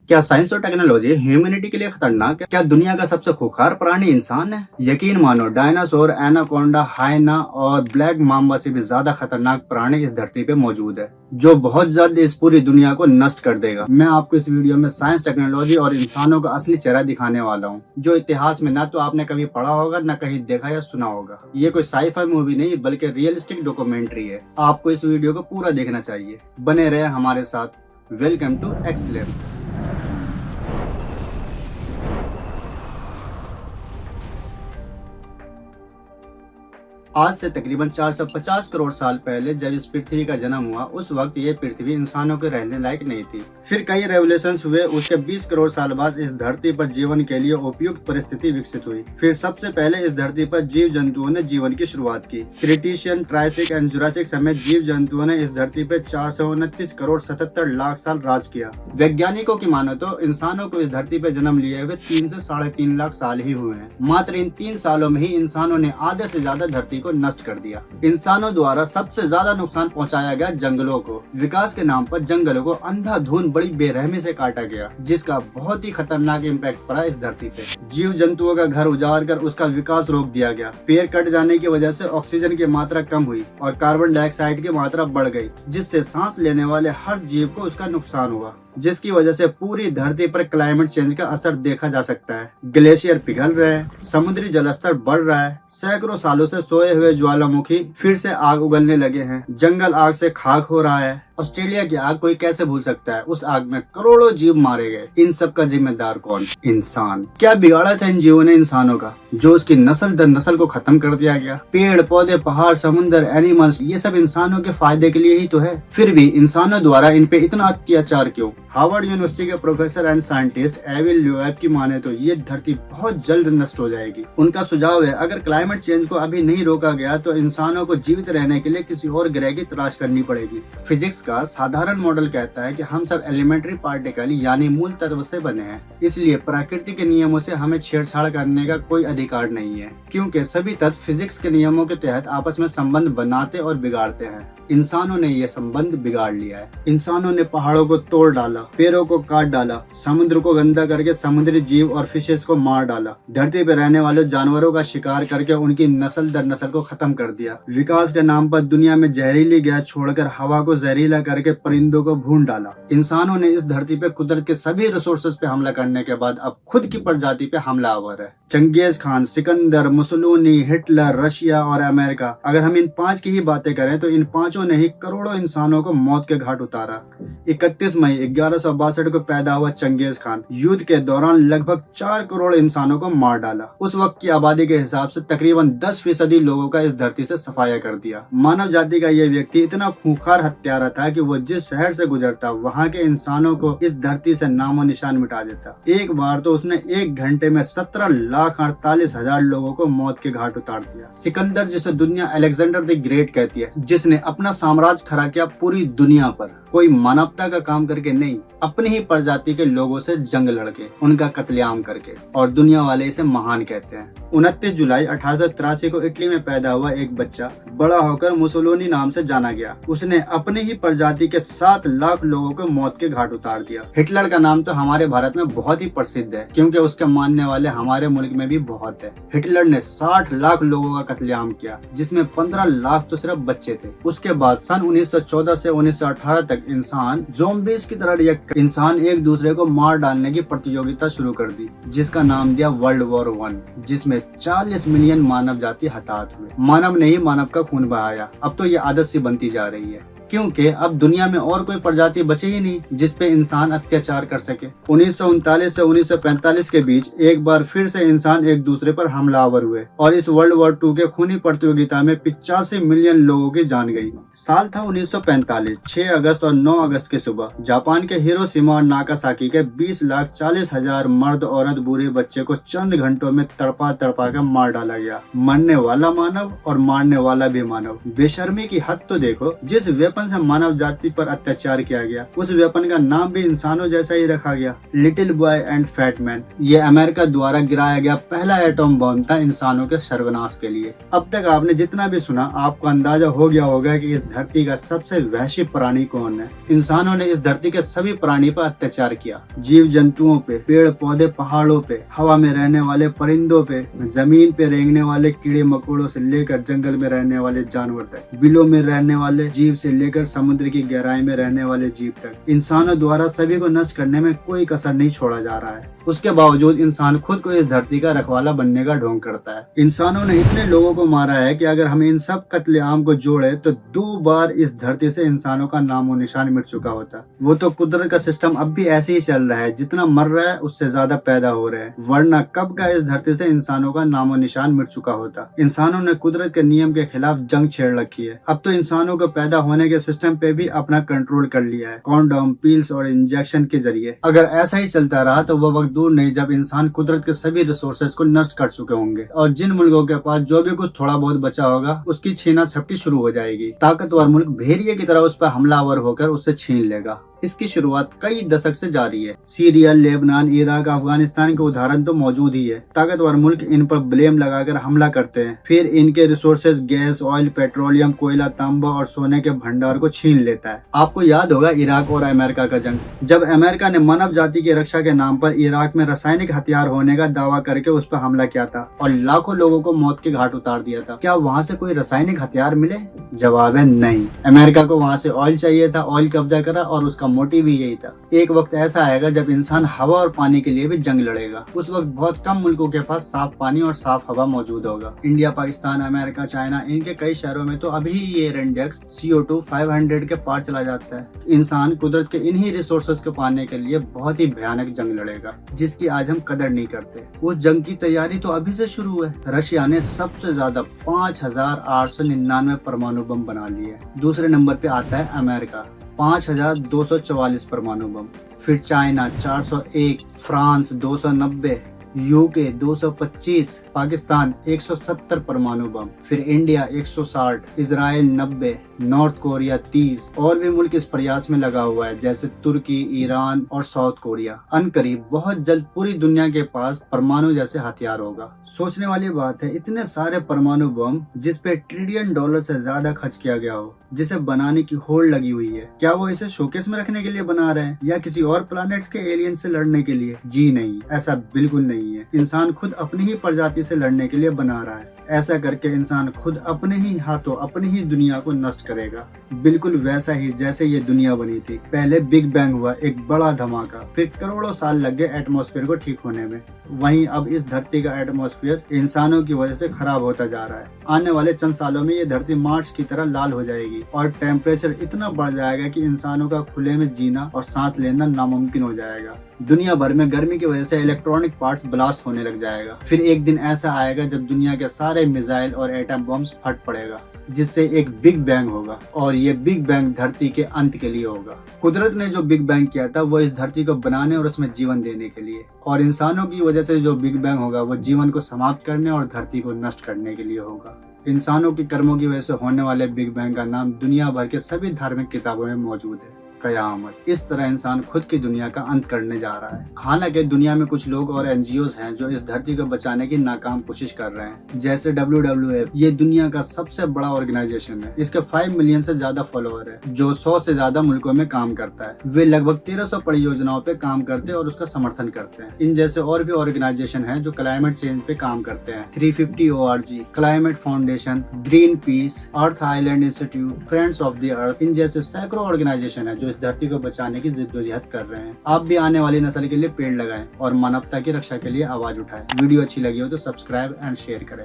क्या साइंस और technology humanity के लिए खतरनाक है? क्या दुनिया का सबसे खूंखार प्राणी इंसान है? यकीन मानो, डायनासोर, एनाकोंडा, हाइना और ब्लैक माम्बा से भी ज्यादा खतरनाक प्राणी इस धरती पे मौजूद है, जो बहुत जल्द इस पूरी दुनिया को नष्ट कर देगा। मैं आपको इस वीडियो में साइंस, टेक्नोलॉजी और इंसानों का असली चेहरा दिखाने वाला हूँ, जो इतिहास में ना तो आपने कभी पढ़ा होगा, न कहीं देखा या सुना होगा। ये कोई साई-फाई मूवी नहीं, बल्कि रियलिस्टिक डॉक्यूमेंट्री है। आपको इस वीडियो को पूरा देखना चाहिए। बने रहे हमारे साथ। Welcome to excellence. आज से तकरीबन 450 करोड़ साल पहले जब इस पृथ्वी का जन्म हुआ, उस वक्त ये पृथ्वी इंसानों के रहने लायक नहीं थी। फिर कई रेवोल्यूशंस हुए। उसके 20 करोड़ साल बाद इस धरती पर जीवन के लिए उपयुक्त परिस्थिति विकसित हुई। फिर सबसे पहले इस धरती पर जीव जंतुओं ने जीवन की शुरुआत की। क्रिटिशियन, ट्राइसिक एंड जुरासिक समेत जीव जंतुओं ने इस धरती पर 429 करोड़ 77 लाख साल राज किया। वैज्ञानिकों की मानो तो इंसानों को इस धरती पर जन्म लिए हुए 3 से 3.5 लाख साल ही हुए हैं। मात्र इन 3 सालों में ही इंसानों ने आधे से ज्यादा धरती को नष्ट कर दिया। इंसानों द्वारा सबसे ज्यादा नुकसान पहुंचाया गया जंगलों को। विकास के नाम पर जंगलों को अंधाधुंध बड़ी बेरहमी से काटा गया, जिसका बहुत ही खतरनाक इम्पैक्ट पड़ा इस धरती पे। जीव जंतुओं का घर उजाड़ कर उसका विकास रोक दिया गया। पेड़ कट जाने की वजह से ऑक्सीजन की मात्रा कम हुई और कार्बन डाइऑक्साइड की मात्रा बढ़ गई, जिससे सांस लेने वाले हर जीव को उसका नुकसान हुआ, जिसकी वजह से पूरी धरती पर क्लाइमेट चेंज का असर देखा जा सकता है। ग्लेशियर पिघल रहे हैं, समुद्री जलस्तर बढ़ रहा है, सैकड़ों सालों से सोए हुए ज्वालामुखी फिर से आग उगलने लगे हैं, जंगल आग से खाक हो रहा है। ऑस्ट्रेलिया की आग कोई कैसे भूल सकता है? उस आग में करोड़ों जीव मारे गए। इन सब का जिम्मेदार कौन? इंसान। क्या बिगाड़ा था इन जीवों ने इंसानों का, जो उसकी नस्ल दर नस्ल को खत्म कर दिया गया? पेड़ पौधे, पहाड़, समुद्र, एनिमल्स, ये सब इंसानों के फायदे के लिए ही तो है। फिर भी इंसानों द्वारा इन पे इतना अत्याचार क्यों? हार्वर्ड यूनिवर्सिटी के प्रोफेसर एंड साइंटिस्ट एविल ल्यूएब की माने तो ये धरती बहुत जल्द नष्ट हो जाएगी। उनका सुझाव है, अगर क्लाइमेट चेंज को अभी नहीं रोका गया तो इंसानों को जीवित रहने के लिए किसी और ग्रह की तलाश करनी पड़ेगी। फिजिक्स का साधारण मॉडल कहता है कि हम सब एलिमेंट्री पार्टिकल यानी मूल तत्व से बने हैं, इसलिए प्रकृति के नियमों से हमें छेड़छाड़ करने का कोई अधिकार नहीं है, क्योंकि सभी तत्व फिजिक्स के नियमों के तहत आपस में संबंध बनाते और बिगाड़ते हैं। इंसानों ने ये संबंध बिगाड़ लिया है। इंसानों ने पहाड़ों को तोड़ डाला, पेड़ों को काट डाला, समुद्र को गंदा करके समुद्री जीव और फिशेस को मार डाला, धरती पर रहने वाले जानवरों का शिकार करके उनकी नस्ल दर नस्ल को खत्म कर दिया। विकास के नाम पर दुनिया में जहरीली गैस छोड़कर हवा को जहरीला करके परिंदों को भून डाला। इंसानों ने इस धरती पे कुदरत के सभी रिसोर्सेज पे हमला करने के बाद अब खुद की प्रजाति पे हमलावर है। चंगेज खान, सिकंदर, मुसोलिनी, हिटलर, रशिया और अमेरिका, अगर हम इन 5 की ही बातें करें तो इन 5 ने ही करोड़ों इंसानों को मौत के घाट उतारा। 31 मई 1162 को पैदा हुआ चंगेज खान युद्ध के दौरान लगभग 4 करोड़ इंसानों को मार डाला। उस वक्त की आबादी के हिसाब से तकरीबन 10% लोगों का इस धरती से सफाया कर दिया। मानव जाति का यह व्यक्ति इतना खूंखार हत्यारा था कि वो जिस शहर से गुजरता वहाँ के इंसानों को इस धरती से नामो निशान मिटा देता। एक बार तो उसने 1 घंटे में 17,48,000 लोगों को मौत के घाट उतार दिया। सिकंदर, जिसे दुनिया अलेक्जेंडर द ग्रेट कहती है, जिसने अपना साम्राज्य खड़ा किया पूरी दुनिया पर, कोई मानवता का काम करके नहीं, अपनी ही प्रजाति के लोगों से जंग लड़के, उनका कत्लेआम करके, और दुनिया वाले इसे महान कहते हैं। 29 जुलाई 1883 को इटली में पैदा हुआ एक बच्चा बड़ा होकर मुसोलिनी नाम से जाना गया। उसने अपनी ही प्रजाति के 7 लाख लोगों को मौत के घाट उतार दिया। हिटलर का नाम तो हमारे भारत में बहुत ही प्रसिद्ध है, क्योंकि उसके मानने वाले हमारे मुल्क में भी बहुत है। हिटलर ने 60 लाख लोगों का कत्लेआम किया, जिसमें 15 लाख तो सिर्फ बच्चे थे। उसके बाद सन 1914 से 1918 तक इंसान ज़ॉम्बीज की तरह रिएक्ट कर इंसान एक दूसरे को मार डालने की प्रतियोगिता शुरू कर दी, जिसका नाम दिया वर्ल्ड वॉर 1, जिसमें 40 मिलियन मानव जाति हताहत हुए। मानव ने ही मानव का खून बहाया। अब तो ये आदत सी बनती जा रही है, क्योंकि अब दुनिया में और कोई प्रजाति बची ही नहीं जिस पे इंसान अत्याचार कर सके। 1939 से 1945 के बीच एक बार फिर से इंसान एक दूसरे पर हमलावर हुए और इस वर्ल्ड वॉर 2 के खूनी प्रतियोगिता में 85 मिलियन लोगों की जान गई। साल था 1945। 6 अगस्त और 9 अगस्त की सुबह जापान के हिरोशिमा और नागासाकी के 20,40,000 मर्द, औरत, बूढ़े बच्चे को चंद घंटों में तड़पा तड़पा कर मार डाला गया। मरने वाला मानव और मारने वाला भी मानव। बेशर्मी की हद तो देखो। जिस वेपन से मानव जाति पर अत्याचार किया गया, उस वेपन का नाम भी इंसानों जैसा ही रखा गया, little boy and fat man. ये अमेरिका द्वारा गिराया गया पहला एटॉम बम था इंसानों के सर्वनाश के लिए। अब तक आपने जितना भी सुना, आपको अंदाजा हो गया होगा कि इस धरती का सबसे वहशी प्राणी कौन है। इंसानों ने इस धरती के सभी प्राणी पर अत्याचार किया, जीव जंतुओं पे, पेड़ पौधे, पहाड़ों पे, हवा में रहने वाले परिंदों पे, जमीन पे रेंगने वाले कीड़े मकोड़ों से लेकर जंगल में रहने वाले जानवर तक, बिलों में रहने वाले जीव से लेकर समुद्र की गहराई में रहने वाले जीव तक। इंसानों द्वारा सभी को नष्ट करने में कोई कसर नहीं छोड़ा जा रहा है। उसके बावजूद इंसान खुद को इस धरती का रखवाला बनने का ढोंग करता है। इंसानों ने इतने लोगों को मारा है कि अगर हम इन सब कत्लेआम को जोड़े तो 2 बार इस धरती से इंसानों का नामो निशान मिट चुका होता। वो तो कुदरत का सिस्टम अब भी ऐसे ही चल रहा है, जितना मर रहा है उससे ज्यादा पैदा हो रहे हैं, वरना कब का इस धरती से इंसानों का नामो निशान मिट चुका होता। इंसानों ने कुदरत के नियम के खिलाफ जंग छेड़ रखी है। अब तो इंसानों को पैदा होने के सिस्टम पे भी अपना कंट्रोल कर लिया है, कॉन्डोम, पिल्स और इंजेक्शन के जरिए। अगर ऐसा ही चलता रहा तो वो वक्त दूर नहीं जब इंसान कुदरत के सभी रिसोर्सेज को नष्ट कर चुके होंगे, और जिन मुल्कों के पास जो भी कुछ थोड़ा बहुत बचा होगा उसकी छीना झपटी शुरू हो जाएगी। ताकतवर मुल्क भेड़िए की तरह उस पर हमलावर होकर उससे छीन लेगा। इसकी शुरुआत कई दशक से जारी है। सीरिया, लेबनान, इराक, अफगानिस्तान के उदाहरण तो मौजूद ही है। ताकतवर मुल्क इन पर ब्लेम लगाकर हमला करते हैं, फिर इनके रिसोर्सेज गैस, ऑयल, पेट्रोलियम, कोयला, तांबा और सोने के भंडार को छीन लेता है। आपको याद होगा इराक और अमेरिका का जंग, जब अमेरिका ने मानव जाति की रक्षा के नाम पर इराक में रासायनिक हथियार होने का दावा करके उस पर हमला किया था और लाखों लोगों को मौत के घाट उतार दिया था। क्या वहाँ से कोई रासायनिक हथियार मिले? जवाब है नहीं। अमेरिका को वहाँ से ऑयल चाहिए था, ऑयल कब्जा करा और उसका मोटिव भी यही था। एक वक्त ऐसा आएगा जब इंसान हवा और पानी के लिए भी जंग लड़ेगा। उस वक्त बहुत कम मुल्कों के पास साफ पानी और साफ हवा मौजूद होगा। इंडिया, पाकिस्तान, अमेरिका, चाइना, इनके कई शहरों में तो अभी ये एयर इंडेक्स CO2 500 के पार चला जाता है। इंसान कुदरत के इन्हीं रिसोर्सेज को पाने के लिए बहुत ही भयानक जंग लड़ेगा, जिसकी आज हम कदर नहीं करते। उस जंग की तैयारी तो अभी से शुरू है। रशिया ने सबसे ज्यादा 5899 परमाणु बम बना लिए। दूसरे नंबर पे आता है अमेरिका, 5244 परमाणु बम। फिर चाइना 401, फ्रांस 290, UK 225, पाकिस्तान 170 परमाणु बम, फिर इंडिया 160, इजराइल 90, नॉर्थ कोरिया 30 और भी मुल्क इस प्रयास में लगा हुआ है, जैसे तुर्की, ईरान और साउथ कोरिया। अनकरीब बहुत जल्द पूरी दुनिया के पास परमाणु जैसे हथियार होगा। सोचने वाली बात है, इतने सारे परमाणु बम जिस पे $1 ट्रिलियन से ज्यादा खर्च किया गया हो, जिसे बनाने की होड़ लगी हुई है। क्या वो इसे शोकेस में रखने के लिए बना रहे हैं या किसी और प्लैनेट्स के एलियन से लड़ने के लिए? जी नहीं, ऐसा बिल्कुल नहीं है। इंसान खुद अपनी ही प्रजाति से लड़ने के लिए बना रहा है। ऐसा करके इंसान खुद अपने ही हाथों अपनी ही दुनिया को नष्ट करेगा, बिल्कुल वैसा ही जैसे ये दुनिया बनी थी। पहले बिग बैंग हुआ, एक बड़ा धमाका, फिर करोड़ों साल लग गए एटमॉस्फेयर को ठीक होने में। वहीं अब इस धरती का एटमॉस्फेयर इंसानों की वजह से खराब होता जा रहा है। आने वाले चंद सालों में ये धरती मार्च की तरह लाल हो जाएगी और टेम्परेचर इतना बढ़ जाएगा कि इंसानों का खुले में जीना और सांस लेना नामुमकिन हो जाएगा। दुनिया भर में गर्मी की वजह से इलेक्ट्रॉनिक पार्ट्स ब्लास्ट होने लग जाएगा। फिर एक दिन ऐसा आएगा जब दुनिया के सारे मिसाइल और एटम बम्स फट पड़ेगा, जिससे एक बिग बैंग होगा, और ये बिग बैंग धरती के अंत के लिए होगा। कुदरत ने जो बिग बैंग किया था वो इस धरती को बनाने और उसमें जीवन देने के लिए, और इंसानों की वजह से जो बिग बैंग होगा वो जीवन को समाप्त करने और धरती को नष्ट करने के लिए होगा। इंसानों के कर्मों की वजह से होने वाले बिग बैंग का नाम दुनिया भर के सभी धार्मिक किताबों में मौजूद है, कयामत। इस तरह इंसान खुद की दुनिया का अंत करने जा रहा है। हालांकि दुनिया में कुछ लोग और NGOs हैं जो इस धरती को बचाने की नाकाम कोशिश कर रहे हैं, जैसे WWF। ये दुनिया का सबसे बड़ा ऑर्गेनाइजेशन है। इसके 5 मिलियन से ज्यादा फॉलोअर है, जो 100 से ज्यादा मुल्कों में काम करता है। वे लगभग 1300 परियोजनाओं पे काम करते हैं और उसका समर्थन करते हैं। इन जैसे और भी ऑर्गेनाइजेशन है जो क्लाइमेट चेंज पे काम करते हैं। 350 ORG, Climate Foundation, Greenpeace, Earth Island Institute, Friends of the Earth, इन जैसे सैकड़ों ऑर्गेनाइजेशन है जो इस धरती को बचाने की जिद्दोजहद कर रहे हैं। आप भी आने वाली नस्ल के लिए पेड़ लगाएं और मानवता की रक्षा के लिए आवाज उठाएं। वीडियो अच्छी लगी हो तो सब्सक्राइब एंड शेयर करें।